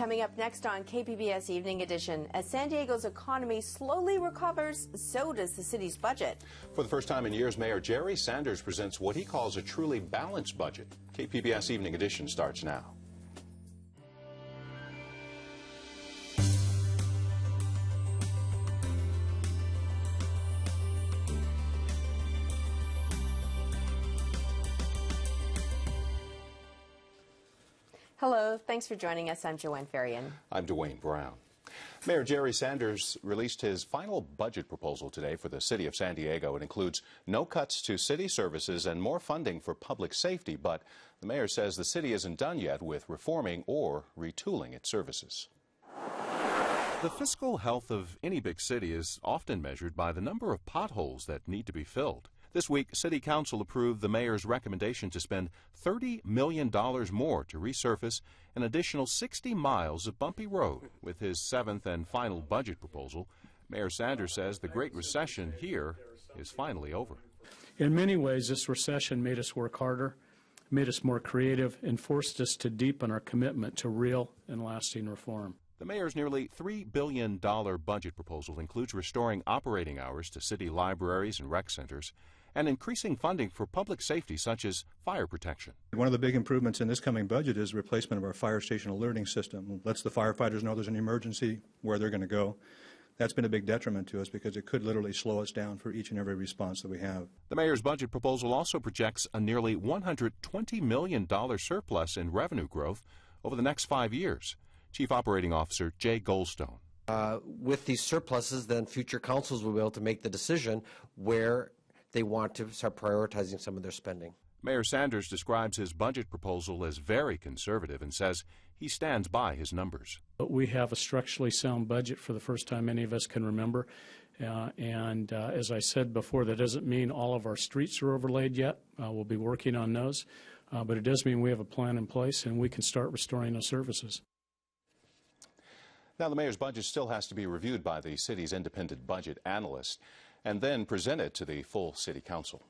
Coming up next on KPBS Evening Edition, as San Diego's economy slowly recovers, so does the city's budget. For the first time in years, Mayor Jerry Sanders presents what he calls a truly balanced budget. KPBS Evening Edition starts now. Hello, thanks for joining us. I'm Joanne Farian. I'm Dwayne Brown. Mayor Jerry Sanders released his final budget proposal today for the city of San Diego. It includes no cuts to city services and more funding for public safety, but the mayor says the city isn't done yet with reforming or retooling its services. The fiscal health of any big city is often measured by the number of potholes that need to be filled. This week, City Council approved the mayor's recommendation to spend $30 million more to resurface an additional 60 miles of bumpy road. With his seventh and final budget proposal, Mayor Sanders says the Great Recession here is finally over. In many ways, this recession made us work harder, made us more creative, and forced us to deepen our commitment to real and lasting reform. The mayor's nearly $3 billion budget proposal includes restoring operating hours to city libraries and rec centers and increasing funding for public safety such as fire protection. One of the big improvements in this coming budget is replacement of our fire station alerting system. It lets the firefighters know there's an emergency, where they're going to go. That's been a big detriment to us because it could literally slow us down for each and every response that we have. The mayor's budget proposal also projects a nearly $120 million surplus in revenue growth over the next 5 years. Chief Operating Officer Jay Goldstone. With these surpluses, then future councils will be able to make the decision where they want to start prioritizing some of their spending. Mayor Sanders describes his budget proposal as very conservative and says he stands by his numbers. But we have a structurally sound budget for the first time any of us can remember. As I said before, that doesn't mean all of our streets are overlaid yet. We'll be working on those. But it does mean we have a plan in place and we can start restoring those services. Now, the mayor's budget still has to be reviewed by the city's independent budget analyst and then presented to the full city council.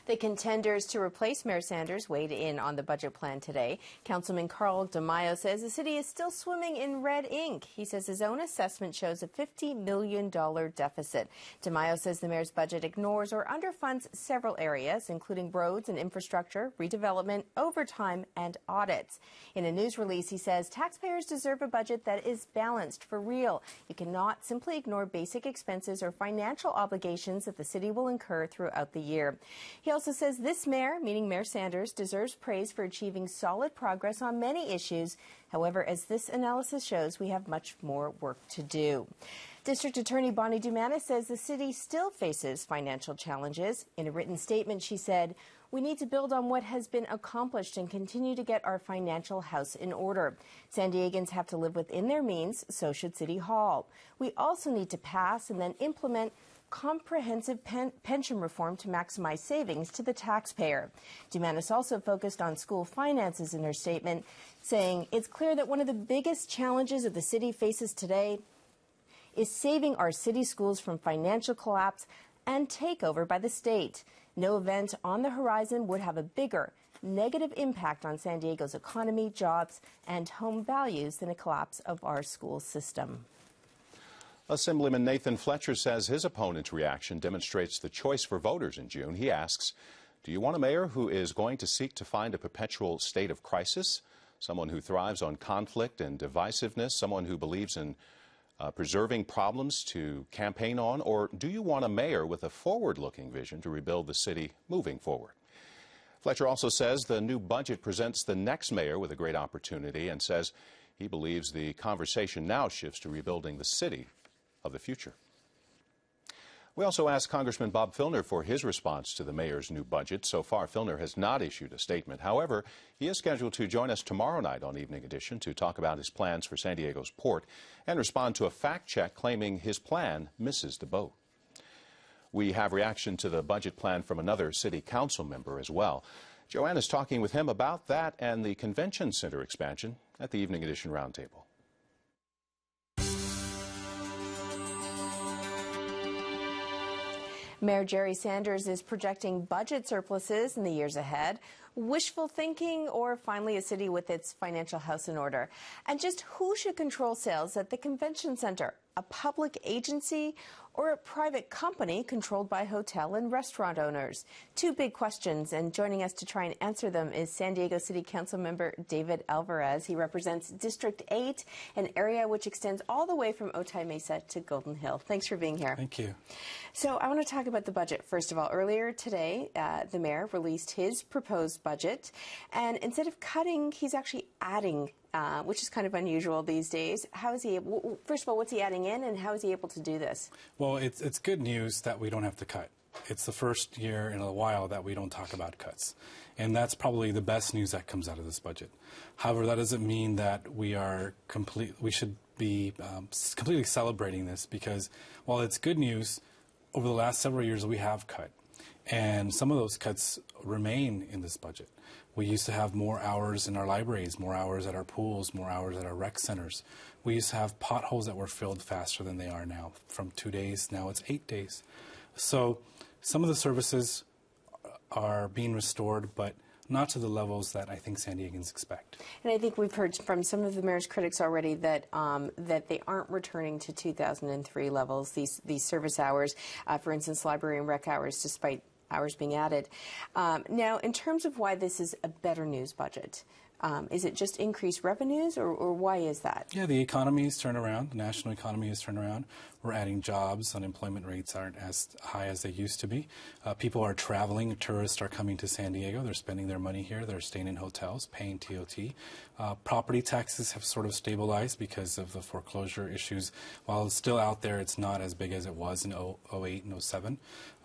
The contenders to replace Mayor Sanders weighed in on the budget plan today. Councilman Carl DeMaio says the city is still swimming in red ink. He says his own assessment shows a $50 million deficit. DeMaio says the mayor's budget ignores or underfunds several areas, including roads and infrastructure, redevelopment, overtime, and audits. In a news release, he says taxpayers deserve a budget that is balanced for real. You cannot simply ignore basic expenses or financial obligations that the city will incur throughout the year. He also says this mayor, meaning Mayor Sanders, deserves praise for achieving solid progress on many issues. However, as this analysis shows, we have much more work to do. District Attorney Bonnie Dumanis says the city still faces financial challenges. In a written statement, she said, "We need to build on what has been accomplished and continue to get our financial house in order. San Diegans have to live within their means, so should City Hall. We also need to pass and then implement comprehensive pension reform to maximize savings to the taxpayer." Dumanis also focused on school finances in her statement, saying it's clear that one of the biggest challenges that the city faces today is saving our city schools from financial collapse and takeover by the state. No event on the horizon would have a bigger negative impact on San Diego's economy, jobs, and home values than a collapse of our school system. Assemblyman Nathan Fletcher says his opponent's reaction demonstrates the choice for voters in June. He asks, do you want a mayor who is going to seek to find a perpetual state of crisis, someone who thrives on conflict and divisiveness, someone who believes in preserving problems to campaign on, or do you want a mayor with a forward-looking vision to rebuild the city moving forward? Fletcher also says the new budget presents the next mayor with a great opportunity and says he believes the conversation now shifts to rebuilding the city of the future. We also asked Congressman Bob Filner for his response to the mayor's new budget. So far, Filner has not issued a statement. However, he is scheduled to join us tomorrow night on Evening Edition to talk about his plans for San Diego's port and respond to a fact check claiming his plan misses the boat. We have reaction to the budget plan from another city council member as well. Joanne is talking with him about that and the convention center expansion at the Evening Edition Roundtable. Mayor Jerry Sanders is projecting budget surpluses in the years ahead. wishful thinking, or finally a city with its financial house in order? And just who should control sales at the convention center? A public agency or a private company controlled by hotel and restaurant owners? Two big questions, and joining us to try and answer them is San Diego City Council member David Alvarez. He represents District 8, an area which extends all the way from Otay Mesa to Golden Hill. Thanks for being here. Thank you. So I want to talk about the budget. First of all, earlier today, the mayor released his proposed budget, and instead of cutting, he's actually adding, which is kind of unusual these days. How is he? First of all, what's he adding in, and how is he able to do this? Well, it's good news that we don't have to cut. It's the first year in a while that we don't talk about cuts, and that's probably the best news that comes out of this budget. However, that doesn't mean that we should be completely celebrating this, because while it's good news, over the last several years we have cut, and some of those cuts remain in this budget. We used to have more hours in our libraries, more hours at our pools, more hours at our rec centers. We used to have potholes that were filled faster than they are now. From 2 days, now it's 8 days. So some of the services are being restored, but not to the levels that I think San Diegans expect. And I think we've heard from some of the mayor's critics already that that they aren't returning to 2003 levels, these service hours, for instance, library and rec hours, despite hours being added. Now, in terms of why this is a better news budget, is it just increased revenues, or why is that? Yeah, the economy has turned around. The national economy has turned around. We're adding jobs. Unemployment rates aren't as high as they used to be. People are traveling. Tourists are coming to San Diego. They're spending their money here. They're staying in hotels, paying TOT. Property taxes have sort of stabilized because of the foreclosure issues. While it's still out there, it's not as big as it was in 08 and 07.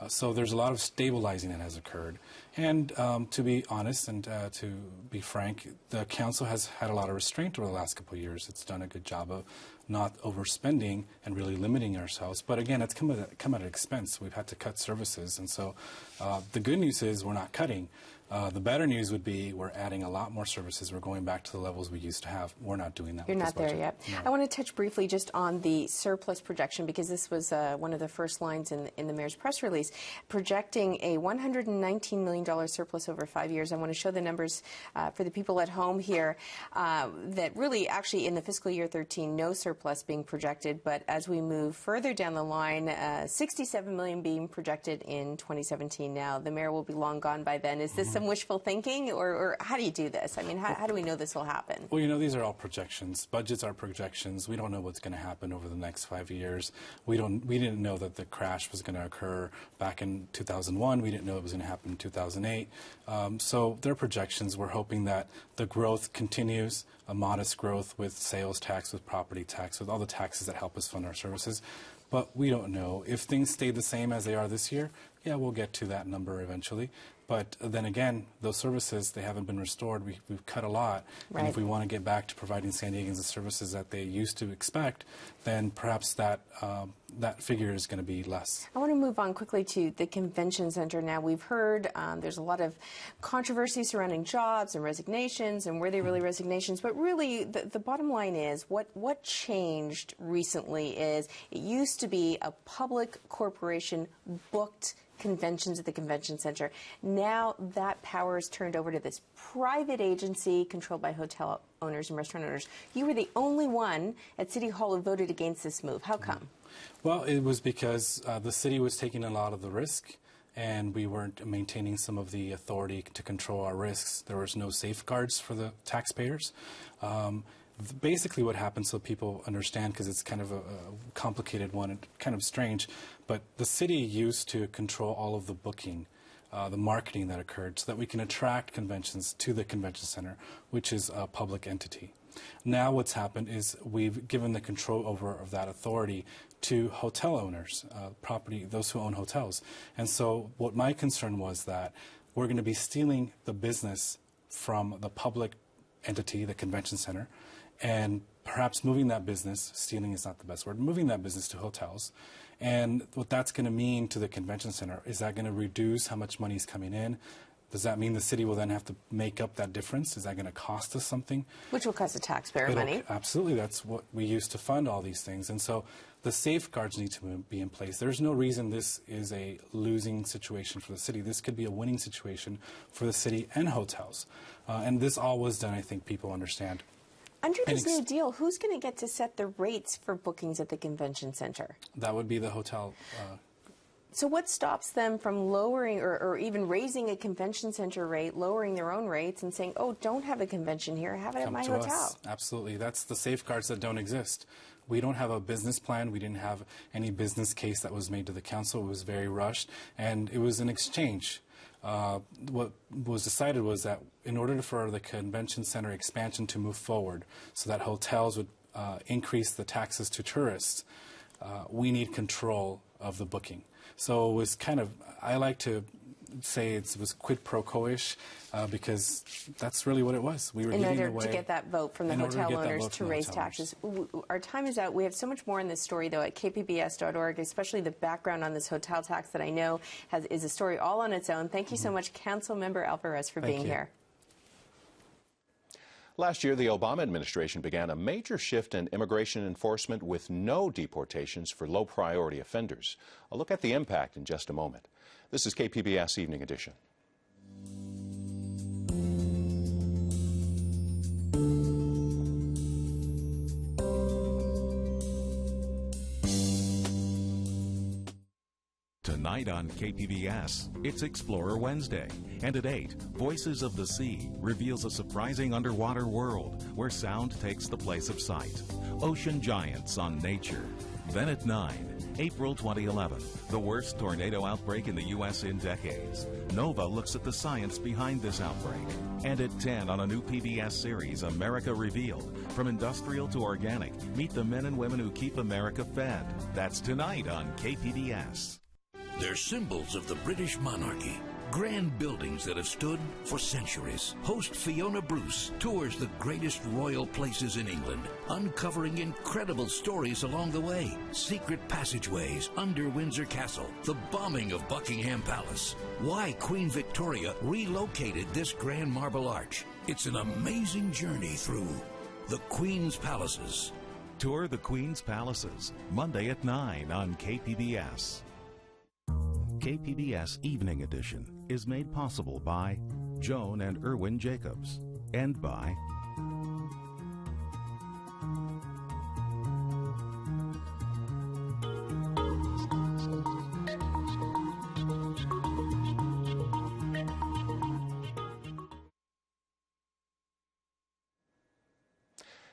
So there's a lot of stabilizing that has occurred. And to be honest and to be frank, the council has had a lot of restraint over the last couple of years. It's done a good job of not overspending and really limiting ourselves. But again, it's come at an expense. We've had to cut services. And so the good news is we're not cutting. The better news would be we're adding a lot more services. We're going back to the levels we used to have. We're not doing that. You're not there yet. No. I want to touch briefly just on the surplus projection, because this was one of the first lines in the mayor's press release, projecting a $119 million surplus over 5 years. I want to show the numbers for the people at home here, that really actually in the fiscal year 13, no surplus being projected, but as we move further down the line, $67 million being projected in 2017 now. The mayor will be long gone by then. Is this some wishful thinking, or how do you do this? I mean, how do we know this will happen? Well, you know, these are all projections. Budgets are projections. We don't know what's going to happen over the next 5 years. We didn't know that the crash was going to occur back in 2001. We didn't know it was going to happen in 2008. So they're projections. We're hoping that the growth continues, a modest growth with sales tax, with property tax, with all the taxes that help us fund our services. But we don't know. If things stay the same as they are this year, yeah, we'll get to that number eventually. But then again, those services, they haven't been restored. We've cut a lot. Right. And if we want to get back to providing San Diegans the services that they used to expect, then perhaps that figure is going to be less. I want to move on quickly to the convention center now. We've heard there's a lot of controversy surrounding jobs and resignations, and were they really resignations? But really, the bottom line is what changed recently is it used to be a public corporation booked conventions at the convention center. Now that power is turned over to this private agency controlled by hotel owners and restaurant owners. You were the only one at City Hall who voted against this move. How come? Well, it was because the city was taking a lot of the risk, and we weren't maintaining some of the authority to control our risks. There was no safeguards for the taxpayers. Basically what happened, so people understand, because it's kind of a complicated one and kind of strange, but the city used to control all of the booking, the marketing that occurred, so that we can attract conventions to the convention center, which is a public entity. Now what's happened is we've given the control over of that authority to hotel owners, those who own hotels. And so what my concern was that we're going to be stealing the business from the public entity, the convention center, and perhaps moving that business, stealing is not the best word, moving that business to hotels. And what that's going to mean to the convention center is that going to reduce how much money is coming in. Does that mean the city will then have to make up that difference? Is that going to cost us something? Which will cost the taxpayer money. Absolutely. That's what we use to fund all these things. And so the safeguards need to be in place. There's no reason this is a losing situation for the city. This could be a winning situation for the city and hotels. And this all was done, I think people understand. Under this new deal, who's going to get to set the rates for bookings at the convention center? That would be the hotel. So what stops them from lowering or even raising a convention center rate, lowering their own rates and saying, oh, don't have a convention here, have it at my hotel? Us. Absolutely. That's the safeguards that don't exist. We don't have a business plan. We didn't have any business case that was made to the council. It was very rushed, and it was an exchange. What was decided was that in order for the convention center expansion to move forward so that hotels would increase the taxes to tourists, we need control of the booking. So it was kind of, I like to say it was quid pro quo-ish because that's really what it was. We were in giving order away, to get that vote from the hotel owners to raise taxes. Our time is out. We have so much more in this story, though, at kpbs.org, especially the background on this hotel tax that I know is a story all on its own. Thank you so much, Councilmember Alvarez, for being here. Last year, the Obama administration began a major shift in immigration enforcement with no deportations for low-priority offenders. A look at the impact in just a moment. This is KPBS Evening Edition. Tonight on KPBS, it's Explorer Wednesday. And at 8, Voices of the Sea reveals a surprising underwater world where sound takes the place of sight. Ocean Giants on Nature. Then at 9, April 2011, the worst tornado outbreak in the U.S. in decades. Nova looks at the science behind this outbreak. And at 10 on a new PBS series, America Revealed. From industrial to organic, meet the men and women who keep America fed. That's tonight on KPBS. They're symbols of the British monarchy. Grand buildings that have stood for centuries. Host Fiona Bruce tours the greatest royal places in England, uncovering incredible stories along the way. Secret passageways under Windsor Castle, the bombing of Buckingham Palace, why Queen Victoria relocated this grand marble arch. It's an amazing journey through the Queen's Palaces. Tour the Queen's Palaces, Monday at 9 on KPBS. KPBS Evening Edition is made possible by Joan and Erwin Jacobs and by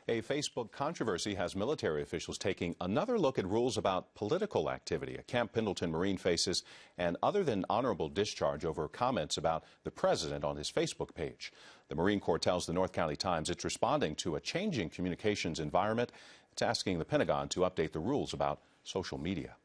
A Facebook controversy has military officials taking another look at rules about political activity. A Camp Pendleton Marine faces an other than honorable discharge over comments about the president on his Facebook page. The Marine Corps tells the North County Times it's responding to a changing communications environment. It's asking the Pentagon to update the rules about social media.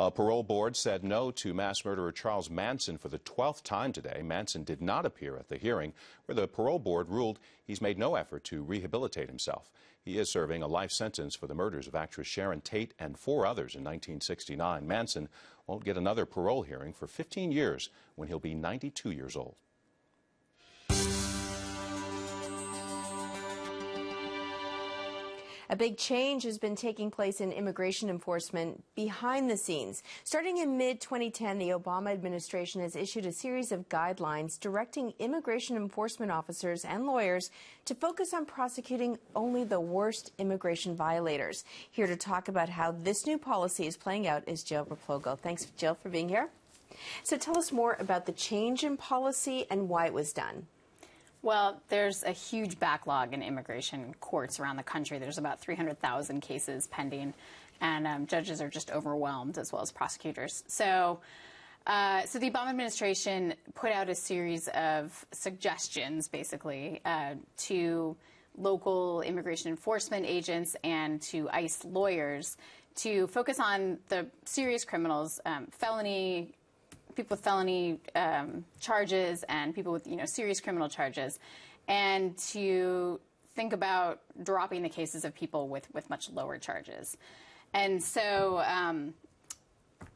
A parole board said no to mass murderer Charles Manson for the 12th time today. Manson did not appear at the hearing, where the parole board ruled he's made no effort to rehabilitate himself. He is serving a life sentence for the murders of actress Sharon Tate and 4 others in 1969. Manson won't get another parole hearing for 15 years when he'll be 92 years old. A big change has been taking place in immigration enforcement behind the scenes. Starting in mid-2010, the Obama administration has issued a series of guidelines directing immigration enforcement officers and lawyers to focus on prosecuting only the worst immigration violators. Here to talk about how this new policy is playing out is Jill Raplogo. Thanks, Jill, for being here. So tell us more about the change in policy and why it was done. Well, there's a huge backlog in immigration courts around the country. There's about 300,000 cases pending, and judges are just overwhelmed, as well as prosecutors. So the Obama administration put out a series of suggestions, basically, to local immigration enforcement agents and to ICE lawyers to focus on the serious criminals, people with felony charges and people with serious criminal charges, and to think about dropping the cases of people with much lower charges. And so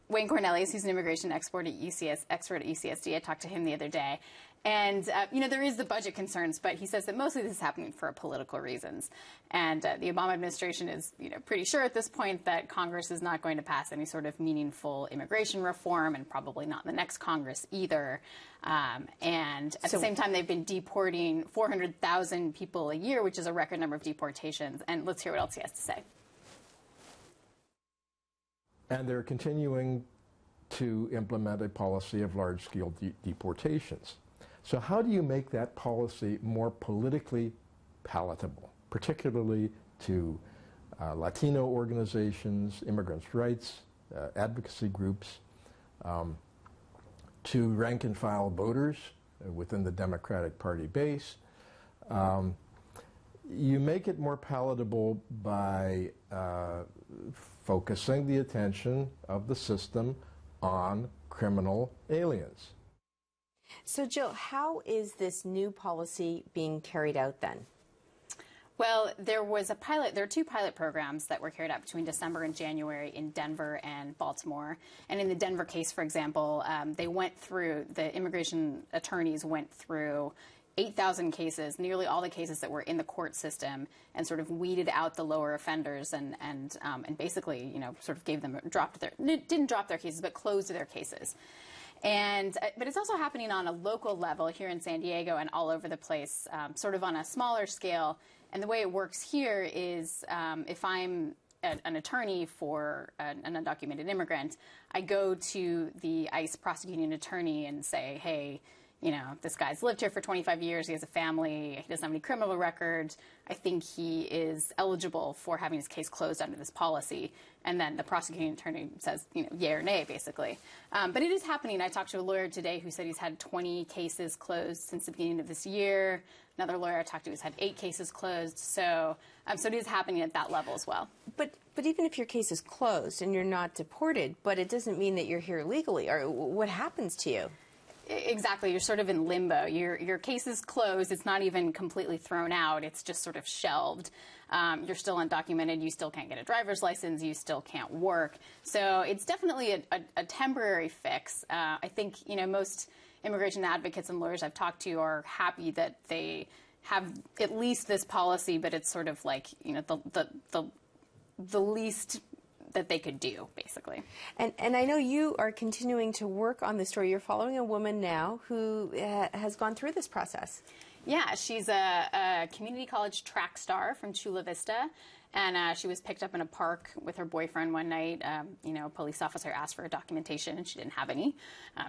Wayne Cornelius, who's an immigration expert at UCSD. I talked to him the other day. And, there is the budget concerns, but he says that mostly this is happening for political reasons. And the Obama administration is, pretty sure at this point that Congress is not going to pass any sort of meaningful immigration reform, and probably not in the next Congress either. And at the same time, they've been deporting 400,000 people a year, which is a record number of deportations. And let's hear what else he has to say. And they're continuing to implement a policy of large-scale deportations. So how do you make that policy more politically palatable, particularly to Latino organizations, immigrants' rights, advocacy groups, to rank-and-file voters within the Democratic Party base? You make it more palatable by focusing the attention of the system on criminal aliens. So, Jill, how is this new policy being carried out then? Well, there was a pilot. There are two pilot programs that were carried out between December and January in Denver and Baltimore. And in the Denver case, for example, the immigration attorneys went through 8,000 cases, nearly all the cases that were in the court system, and sort of weeded out the lower offenders and basically, sort of didn't drop their cases, but closed their cases. But it's also happening on a local level here in San Diego and all over the place, sort of on a smaller scale. And the way it works here is if I'm an attorney for an undocumented immigrant, I go to the ICE prosecuting attorney and say, hey, this guy's lived here for 25 years, he has a family, he doesn't have any criminal record, I think he is eligible for having his case closed under this policy. And then the prosecuting attorney says, yay or nay, basically. But it is happening. I talked to a lawyer today who said he's had 20 cases closed since the beginning of this year. Another lawyer I talked to has had 8 cases closed. So it is happening at that level as well. But even if your case is closed and you're not deported, but it doesn't mean that you're here legally, or what happens to you? Exactly. You're sort of in limbo. Your case is closed. It's not even completely thrown out. It's just sort of shelved. You're still undocumented. You still can't get a driver's license. You still can't work. So it's definitely a temporary fix. I think, most immigration advocates and lawyers I've talked to are happy that they have at least this policy, but it's sort of like, the least that they could do, basically. And I know you are continuing to work on this story. You're following a woman now who has gone through this process. Yeah, she's a community college track star from Chula Vista, and she was picked up in a park with her boyfriend one night. A police officer asked for her documentation, and she didn't have any.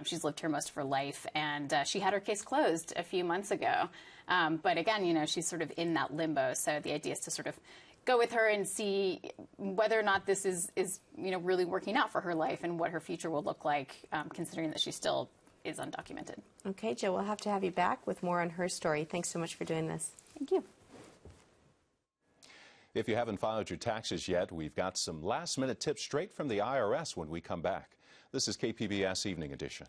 She's lived here most of her life, and she had her case closed a few months ago. But again, she's sort of in that limbo, so the idea is to sort of go with her and see whether or not this is really working out for her life and what her future will look like, considering that she still is undocumented. Okay, Jill, we'll have to have you back with more on her story. Thanks so much for doing this. Thank you. If you haven't filed your taxes yet, we've got some last-minute tips straight from the IRS when we come back. This is KPBS Evening Edition.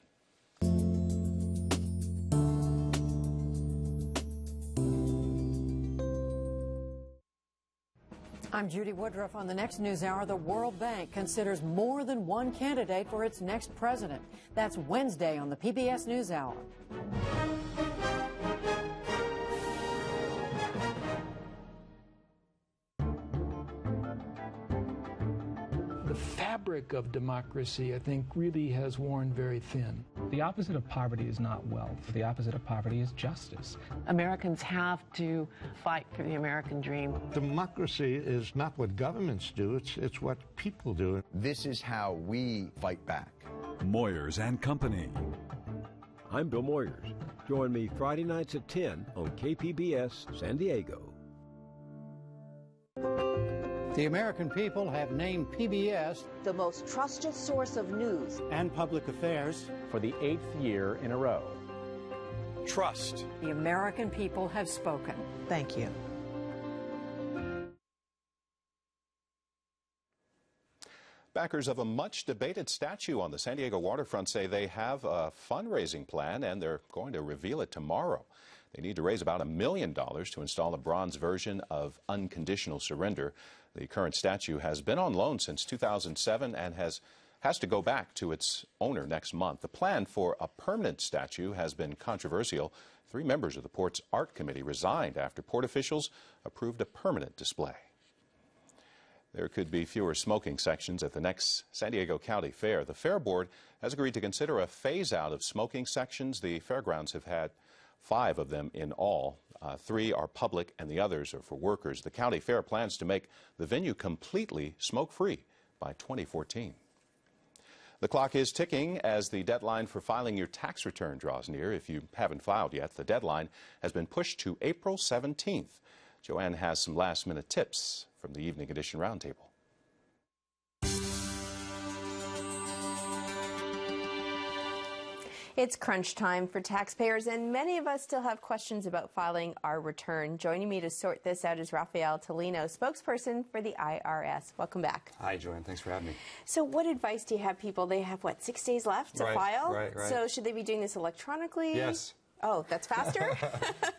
I'm Judy Woodruff. On the next NewsHour, the World Bank considers more than one candidate for its next president. That's Wednesday on the PBS NewsHour. The fabric of democracy, I think, really has worn very thin. The opposite of poverty is not wealth. The opposite of poverty is justice. Americans have to fight for the American dream. Democracy is not what governments do, it's what people do. This is how we fight back. Moyers and Company. I'm Bill Moyers. Join me Friday nights at 10 on KPBS San Diego. The American people have named PBS the most trusted source of news and public affairs for the 8th year in a row. Trust. The American people have spoken. Thank you. Backers of a much-debated statue on the San Diego waterfront say they have a fundraising plan, and they're going to reveal it tomorrow. They need to raise about $1 million to install a bronze version of Unconditional Surrender. The current statue has been on loan since 2007 and has has to go back to its owner next month. The plan for a permanent statue has been controversial. 3 members of the port's art committee resigned after port officials approved a permanent display. There could be fewer smoking sections at the next San Diego County Fair. The Fair Board has agreed to consider a phase-out of smoking sections. The fairgrounds have had 5 of them in all. 3 are public and the others are for workers. The county fair plans to make the venue completely smoke-free by 2014. The clock is ticking as the deadline for filing your tax return draws near. If you haven't filed yet, the deadline has been pushed to April 17th. Joanne has some last-minute tips from the Evening Edition Roundtable. It's crunch time for taxpayers, and many of us still have questions about filing our return. Joining me to sort this out is Raphael, Tulino, spokesperson for the IRS. Welcome back. Hi, Joanne. Thanks for having me. So what advice do you have people? They have, what, 6 days left to file? Right. So should they be doing this electronically? Yes. Oh, that's faster?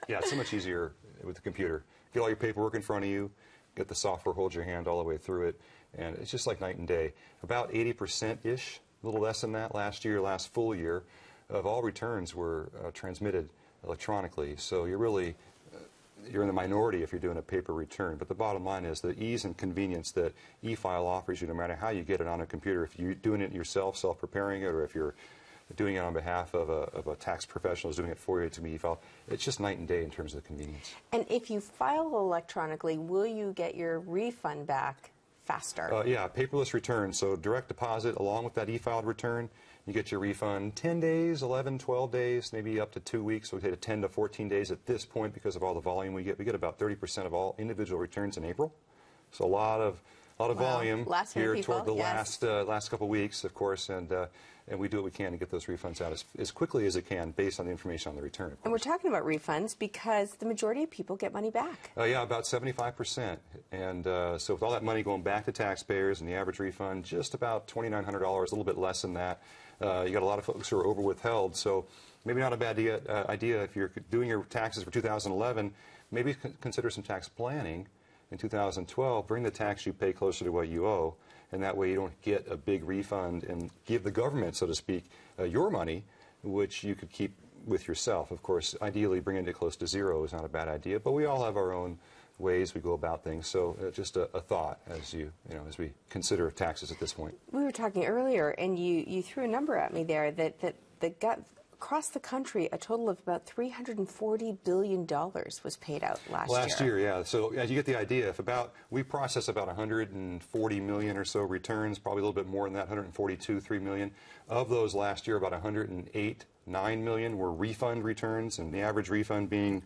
Yeah, it's so much easier with the computer. Get all your paperwork in front of you, get the software, hold your hand all the way through it, and it's just like night and day. About 80%-ish, a little less than that last full year, of all returns were transmitted electronically. So you're really, you're in the minority if you're doing a paper return. But the bottom line is the ease and convenience that e-file offers you, no matter how you get it on a computer. If you're doing it yourself, self-preparing it, or if you're doing it on behalf of a tax professional who's doing it for you to e-file, it's just night and day in terms of the convenience. And if you file electronically, will you get your refund back faster? Yeah, paperless return. So direct deposit along with that e-filed return. You get your refund 10 days, 11, 12 days, maybe up to 2 weeks. So we take 10 to 14 days at this point because of all the volume we get. We get about 30% of all individual returns in April. So a lot of volume here toward the last couple of weeks, of course, and we do what we can to get those refunds out as quickly as it can based on the information on the return. And we're talking about refunds because the majority of people get money back. Yeah, about 75%. And so with all that money going back to taxpayers and the average refund, just about $2,900, a little bit less than that. You got a lot of folks who are over withheld, so maybe not a bad idea if you're doing your taxes for 2011, maybe consider some tax planning in 2012. Bring the tax you pay closer to what you owe, and that way you don't get a big refund and give the government, so to speak, your money, which you could keep with yourself. Of course, ideally bringing it close to zero is not a bad idea, but we all have our own ways we go about things. So just a thought as as we consider taxes at this point. We were talking earlier, and you threw a number at me there that got across the country a total of about $340 billion was paid out last year. Yeah. So as you get the idea, we process about 140 million or so returns, probably a little bit more than that, 142.3 million. Of those last year, about 108.9 million were refund returns, and the average refund being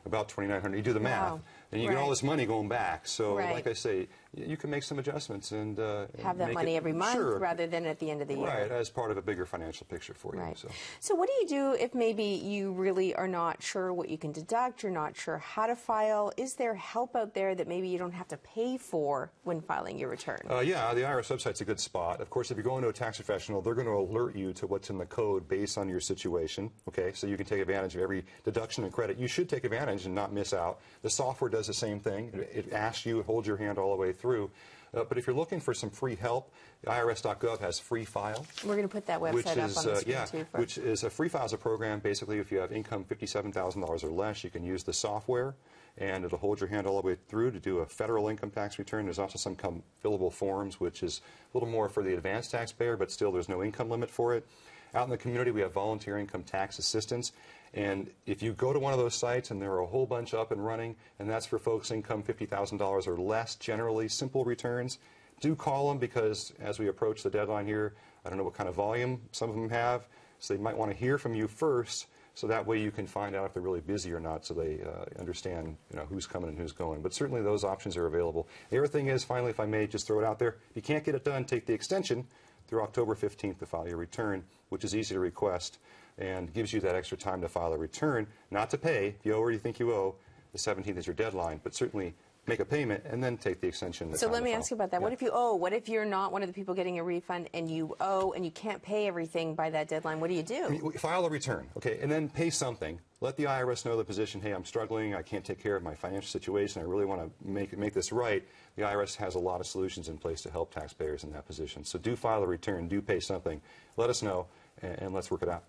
about $2,900. You do the math. Wow. And you get all this money going back. So, like I say, you can make some adjustments and have that money every month rather than at the end of the year. Right, as part of a bigger financial picture for you. So what do you do if maybe you really are not sure what you can deduct, you're not sure how to file? Is there help out there that maybe you don't have to pay for when filing your return? Yeah, the IRS website's a good spot. Of course, if you're going to a tax professional, they're going to alert you to what's in the code based on your situation. Okay, so you can take advantage of every deduction and credit. You should take advantage and not miss out. The software does the same thing. It asks you, it holds your hand all the way through. But if you're looking for some free help, IRS.gov has Free File. We're going to put that website up on the screen too. Which is a Free File is a program. Basically, if you have income $57,000 or less, you can use the software, and it'll hold your hand all the way through to do a federal income tax return. There's also some fillable forms, which is a little more for the advanced taxpayer, but still there's no income limit for it. Out in the community, we have volunteer income tax assistance. And if you go to one of those sites, and there are a whole bunch up and running, and that's for folks income $50,000 or less, generally simple returns, do call them, because as we approach the deadline here, I don't know what kind of volume some of them have, so they might want to hear from you first, so that way you can find out if they're really busy or not, so they understand who's coming and who's going. But certainly those options are available. The other thing is, finally, if I may just throw it out there, if you can't get it done, take the extension through October 15th to file your return, which is easy to request and gives you that extra time to file a return, not to pay. If you owe or you think you owe, the 17th is your deadline, but certainly make a payment, and then take the extension. So let me ask you about that. Yeah. What if you owe? What if you're not one of the people getting a refund and you owe and you can't pay everything by that deadline? What do you do? File a return, okay, and then pay something. Let the IRS know the position. Hey, I'm struggling. I can't take care of my financial situation. I really want to make this right. The IRS has a lot of solutions in place to help taxpayers in that position. So do file a return. Do pay something. Let us know, and let's work it out.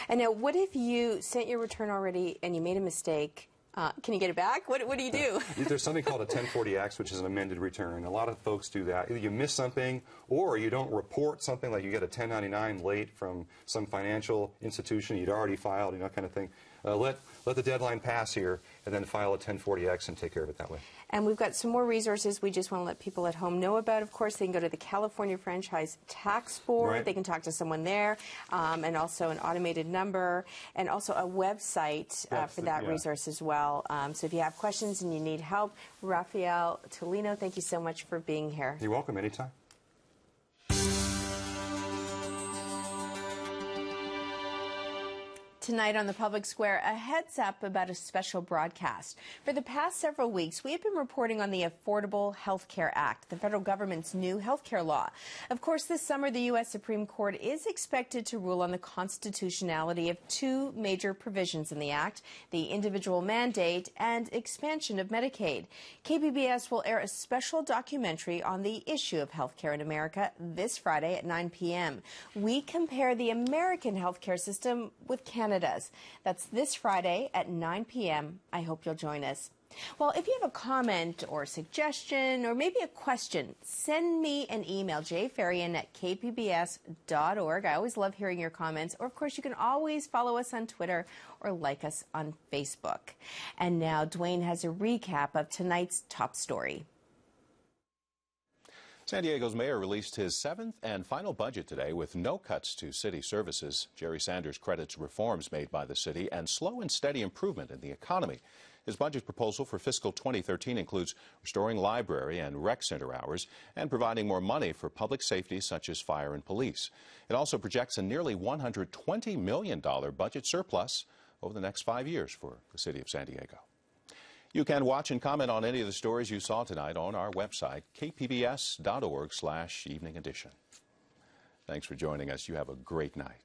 And now, what if you sent your return already and you made a mistake? Can you get it back? What do you do? There's something called a 1040X, which is an amended return. A lot of folks do that. Either you miss something or you don't report something, like you get a 1099 late from some financial institution you'd already filed, kind of thing. Let the deadline pass here and then file a 1040X and take care of it that way. And we've got some more resources we just want to let people at home know about. Of course, they can go to the California Franchise Tax Board. Right. They can talk to someone there, and also an automated number, and also a website for that resource as well. So if you have questions and you need help, Raphael, Tulino, thank you so much for being here. You're welcome. Anytime. Tonight on the Public Square, a heads up about a special broadcast. For the past several weeks, we have been reporting on the Affordable Health Care Act, the federal government's new health care law. Of course, this summer, the U.S. Supreme Court is expected to rule on the constitutionality of two major provisions in the act, the individual mandate and expansion of Medicaid. KPBS will air a special documentary on the issue of health care in America this Friday at 9 p.m. We compare the American health care system with Canada's. That's this Friday at 9 p.m. I hope you'll join us. Well, if you have a comment or suggestion or maybe a question, send me an email, jfarian@kpbs.org. I always love hearing your comments. Or, of course, you can always follow us on Twitter or like us on Facebook. And now Dwayne has a recap of tonight's top story. San Diego's mayor released his seventh and final budget today with no cuts to city services. Jerry Sanders credits reforms made by the city and slow and steady improvement in the economy. His budget proposal for fiscal 2013 includes restoring library and rec center hours and providing more money for public safety such as fire and police. It also projects a nearly $120 million budget surplus over the next 5 years for the city of San Diego. You can watch and comment on any of the stories you saw tonight on our website, kpbs.org/evening edition. Thanks for joining us. You have a great night.